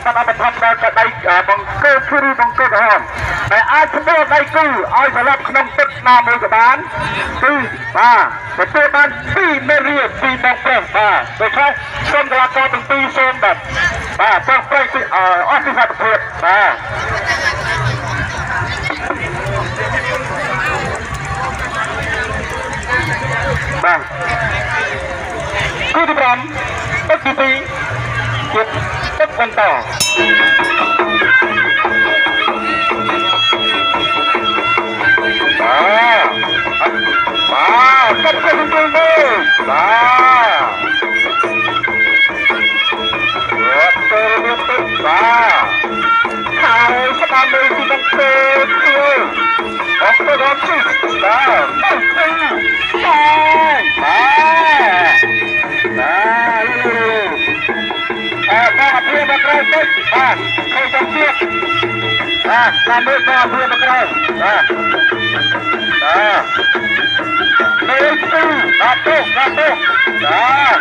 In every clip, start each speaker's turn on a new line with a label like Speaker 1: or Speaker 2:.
Speaker 1: តាមបឋមដល់កដៃបង្កើគ្រូបង្កើក្រហមតែអាចស្គាល់ដៃគូឲ្យស្លាប់ក្នុងទឹកណាមួយក៏បានគឺបាទទទួលបាន2មេរៀន2បងប្រុសបាទដូច្នេះសូមកីឡាករទាំងពីរសូមបាទបងប្រុសអស់ពីសុខភាពបាទបាទគូទី5ទឹកទី2ជាទឹកបន្តបាទទឹកទី2បាទទៅរៀបទឹកបាទហើយស្ដាប់មើលទីបង្កើជួយអត់ទៅដល់ទីបាទបាទបាទព្រៀបក្រោយទឹកបាទខេចាំទៀតបាទតាមមើលបាទព្រៀបក្រោយបាទមេទីបាទទៅបាទទៅបាទ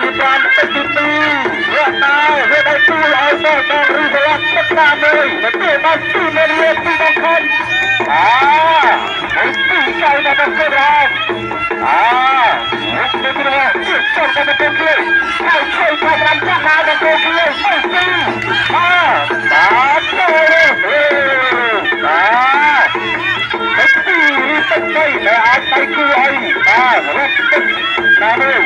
Speaker 1: ទីបានទឹកទី2រកដល់វាដៃគូឲ្យទៅដល់រីករាយទឹកតាមមួយទៅបានទីមេរៀនទីបងខំហើយទីចៅដល់ទៅដល់មុខទៅដល់ចូលទៅទៅហើយជួយប្រចាំចាស់ដល់ទៅទៅបាទទឹកទៅតែអាចដៃគូឲ្យបាទរត់ទឹកណាមួយ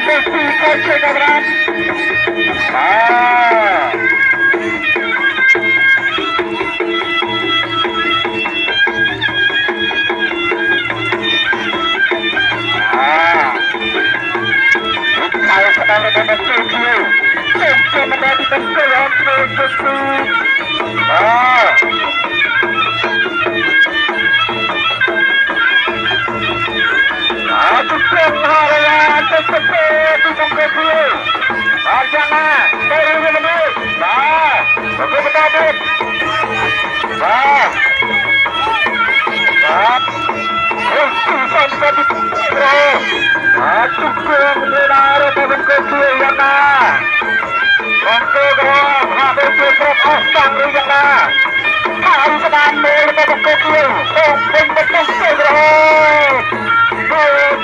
Speaker 1: ទៅទីកោជួយដល់បាទហើយស្ដាប់ដល់ទៅជួយខ្ញុំមកដល់ទីទៅអត់ទៅទៅទុកទៅហើយទៅទៅទីកំកជួយអរចាណាទៅរៀនមើលបាទទៅបន្តទៀតបាទអូទីសំទៅទីប្រទុកទៅមានដល់ទៅកំកជួយយ៉ាងណាបងទៅក៏ហាក់ដូចជាប្រកអស់តាំងឬយ៉ាងណាហើយស្ដាប់មើលទៅកំកជួយទៅវិញទៅទៅ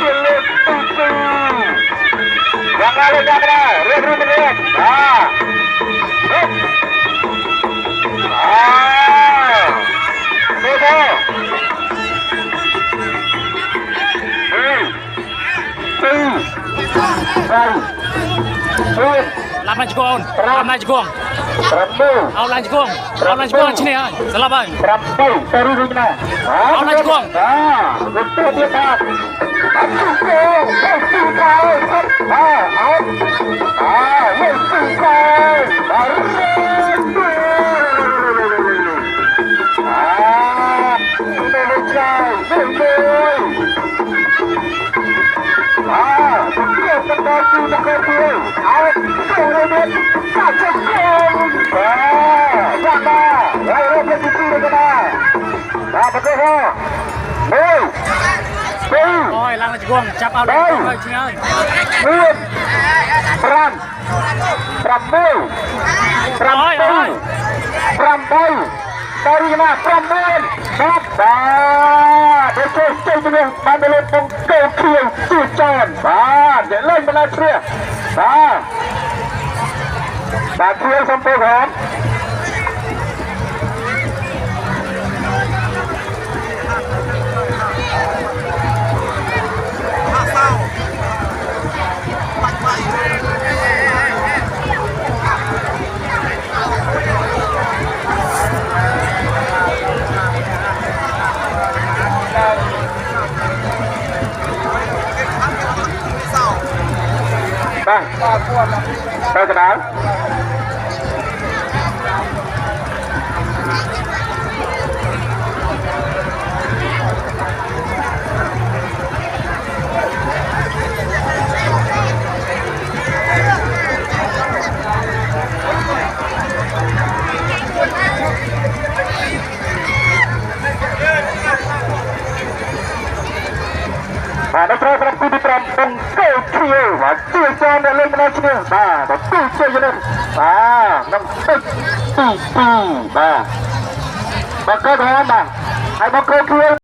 Speaker 1: ជាលើកទី2យ៉ាងណាលេយ៉ាងណារៀបរៀបនេះ
Speaker 2: làm lại chukong làm lại chukong ao lại chukongឈ្នះហើយស្លាប់ហើយ
Speaker 1: 7ទៅរួចណា
Speaker 2: ao lại chukong
Speaker 1: ទៅទៀតបាទអត់ទៅទៅទៅអត់វិញទៅ
Speaker 2: Ôi, làm lại chukong chắp ao lại chukong ơi, ơi.
Speaker 1: ទៅរីណា9បាទដូចជាជ័យជំនះបានទៅលើបង្កើខៀវទូចនបាទនិយាយលេងបណ្ដាជ្រះបាទខៀវសំពូរហមទៅកណ្ដាល Ada ទី5បង្គោលឈៀវបាទជួយចូលដល់លេងម្ដងឈ្នះបាទទៅជួយទៅបាទនឹងទឹកទី2បាទបង្គោលហមបាទហើយបង្គោលឈៀវ